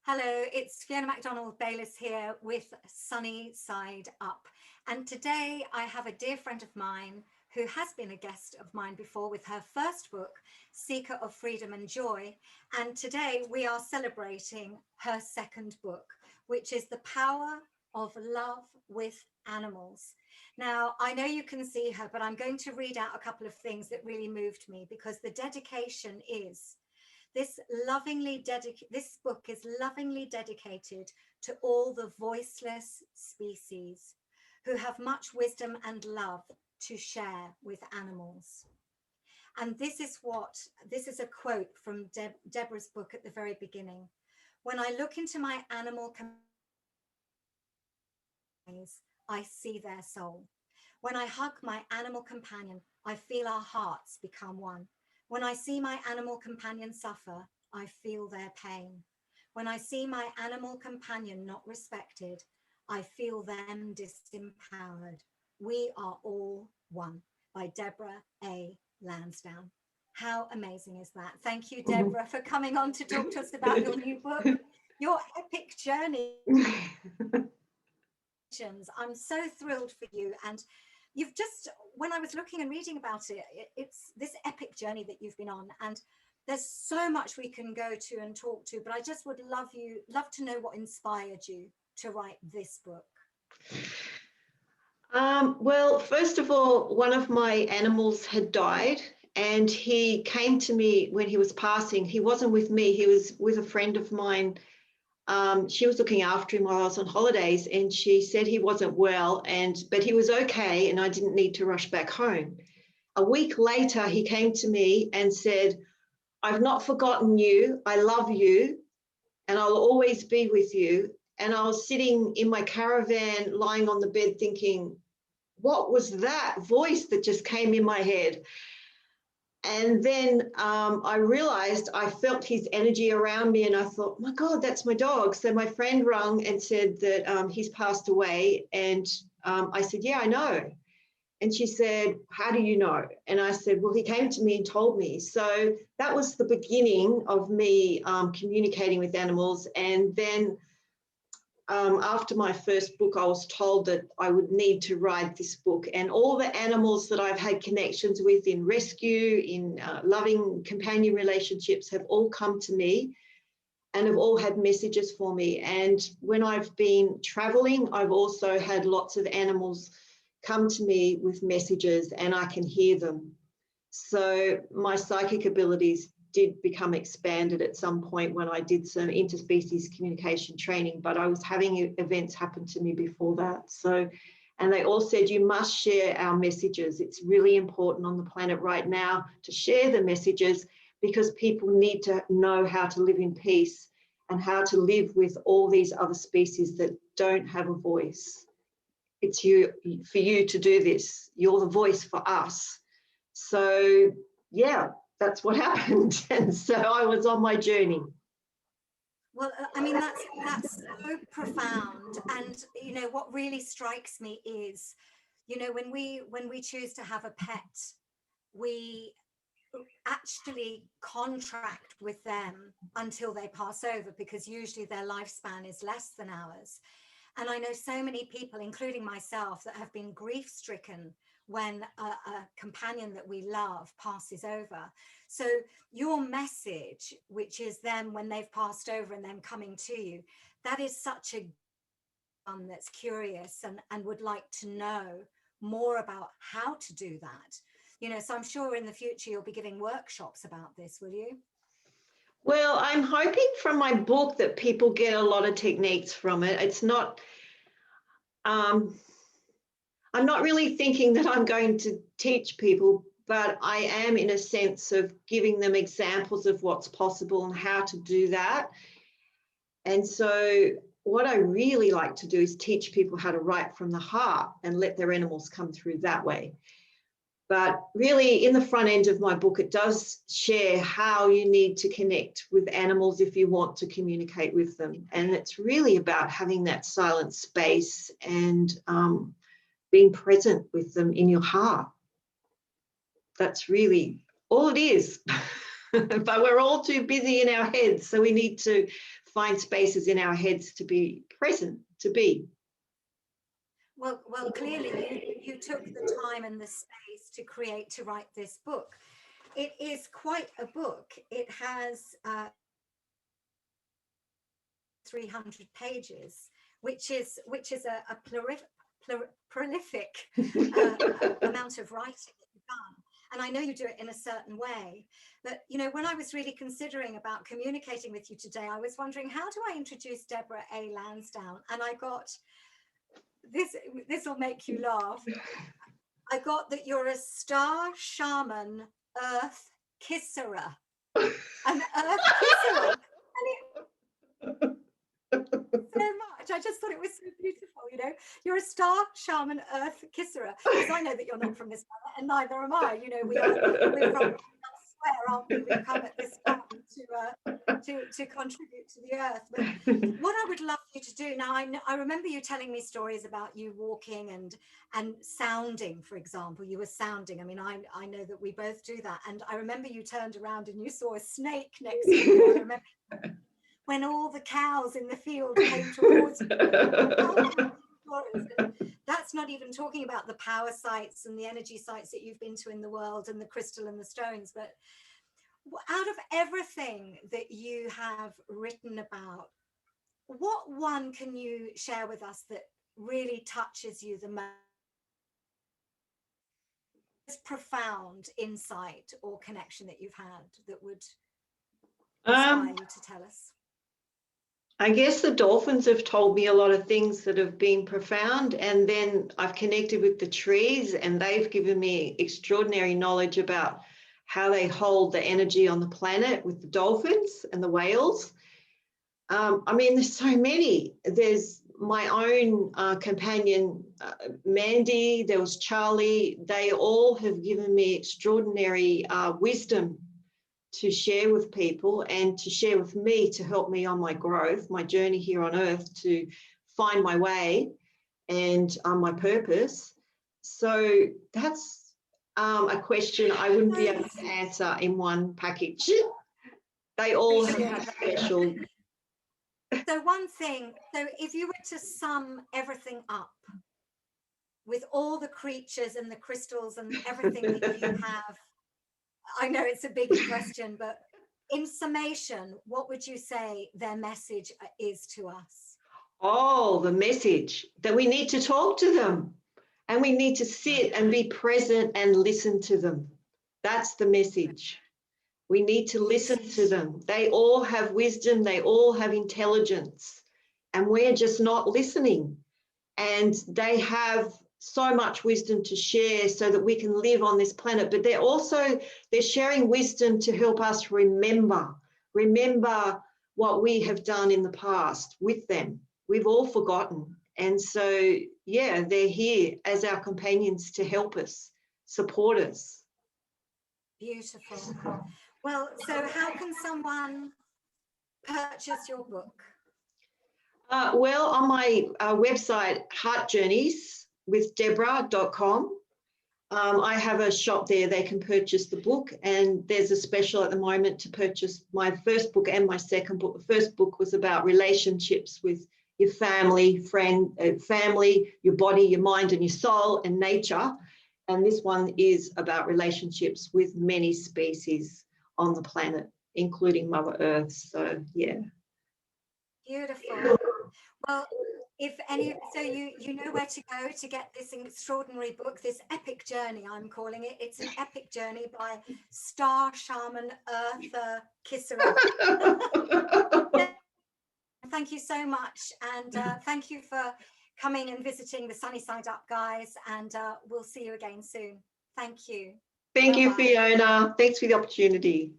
Hello, it's Fiona MacDonald-Bayliss here with Sunny Side Up. And today I have a dear friend of mine who has been a guest of mine before with her first book, Seeker of Freedom and Joy. And today we are celebrating her second book, which is The Power of Love with Animals. Now, I know you can see her, but I'm going to read out a couple of things that really moved me because the dedication is this book is lovingly dedicated to all the voiceless species who have much wisdom and love to share with animals. And this is a quote from Deborah's book at the very beginning. When I look into my animal eyes, I see their soul. When I hug my animal companion, I feel our hearts become one. When I see my animal companion suffer, I feel their pain. When I see my animal companion not respected, I feel them disempowered. We are all one, by Deborah A. Lansdowne. How amazing is that? Thank you, Deborah, for coming on to talk to us about your new book, your epic journey. I'm so thrilled for you. And you've just, when I was looking and reading about it, it's this epic journey that you've been on, and there's so much we can go to and talk to, but I just would love to know what inspired you to write this book. Well, first of all, one of my animals had died, and he came to me when he was passing. He wasn't with me, he was with a friend of mine. She was looking after him while I was on holidays, and she said he wasn't well, but he was okay, and I didn't need to rush back home. A week later, he came to me and said, I've not forgotten you, I love you, and I'll always be with you. And I was sitting in my caravan, lying on the bed thinking, what was that voice that just came in my head? And then I realized I felt his energy around me, and I thought, my God, that's my dog. So my friend rang and said that he's passed away. And I said, yeah, I know. And she said, how do you know? And I said, well, he came to me and told me. So that was the beginning of me communicating with animals. And then after my first book, I was told that I would need to write this book, and all the animals that I've had connections with in rescue, in loving companion relationships, have all come to me and have all had messages for me. And when I've been traveling, I've also had lots of animals come to me with messages, and I can hear them. So my psychic abilities did become expanded at some point when I did some interspecies communication training, but I was having events happen to me before that. So, and they all said, you must share our messages. It's really important on the planet right now to share the messages, because people need to know how to live in peace and how to live with all these other species that don't have a voice. It's for you to do this. You're the voice for us. So yeah, that's what happened. And so I was on my journey. Well, I mean, that's so profound. And, you know, what really strikes me is, you know, when we choose to have a pet, we actually contract with them until they pass over, because usually their lifespan is less than ours. And I know so many people, including myself, that have been grief stricken when a companion that we love passes over. So your message, which is them when they've passed over and them coming to you, that is such a one that's curious and would like to know more about how to do that. You know, so I'm sure in the future you'll be giving workshops about this, will you? Well, I'm hoping from my book that people get a lot of techniques from it. It's not, I'm not really thinking that I'm going to teach people, but I am in a sense of giving them examples of what's possible and how to do that. And so what I really like to do is teach people how to write from the heart and let their animals come through that way. But really, in the front end of my book, it does share how you need to connect with animals if you want to communicate with them. And it's really about having that silent space and being present with them in your heart. That's really all it is. But we're all too busy in our heads, so we need to find spaces in our heads to be present, to be. Well, clearly you took the time and the space to write this book. It is quite a book. It has 300 pages, which is a prolific amount of writing that you've done. And I know you do it in a certain way. But, you know, when I was really considering about communicating with you today, I was wondering, how do I introduce Deborah A. Lansdowne? And I got this will make you laugh. I got that you're a star shaman earth kisserer. An earth kisserer. So much. I just thought it was so beautiful, you know. You're a star shaman earth kisserer. Because I know that you're not from this planet, and neither am I. You know, we're from elsewhere, aren't we? We've come at this time to contribute to the earth. But what I would love you to do now, I remember you telling me stories about you walking and sounding, for example. You were sounding. I mean, I know that we both do that. And I remember you turned around and you saw a snake next to you. I remember when all the cows in the field came towards you. That's not even talking about the power sites and the energy sites that you've been to in the world and the crystal and the stones. But out of everything that you have written about, what one can you share with us that really touches you the most? Profound insight or connection that you've had that would inspire you to tell us? I guess the dolphins have told me a lot of things that have been profound, and then I've connected with the trees and they've given me extraordinary knowledge about how they hold the energy on the planet with the dolphins and the whales. I mean, there's so many. There's my own companion, Mandy, there was Charlie. They all have given me extraordinary wisdom to share with people and to share with me to help me on my growth, my journey here on earth to find my way and my purpose. So that's a question I wouldn't be able to answer in one package. They all have special. So one thing, so if you were to sum everything up with all the creatures and the crystals and everything that you have, I know it's a big question, but in summation, what would you say their message is to us? Oh, the message that we need to talk to them and we need to sit and be present and listen to them. That's the message. We need to listen to them. They all have wisdom. They all have intelligence, and we're just not listening. And they have so much wisdom to share so that we can live on this planet. But they're sharing wisdom to help us remember what we have done in the past with them. We've all forgotten. And so, yeah, they're here as our companions to help us, support us. Beautiful. Well, so how can someone purchase your book? Well, on my website, heartjourneyswithdeborah.com, I have a shop there. They can purchase the book, and there's a special at the moment to purchase my first book and my second book. The first book was about relationships with your family, family, your body, your mind, and your soul, and nature. And this one is about relationships with many species on the planet, including Mother Earth. So, yeah. Beautiful. Well, so you know where to go to get this extraordinary book, this epic journey, I'm calling it. It's an epic journey by Star Shaman Earth Kisserer. Thank you so much. And thank you for coming and visiting the Sunny Side Up, guys. And we'll see you again soon. Thank you. Thank you, Fiona. Thanks for the opportunity.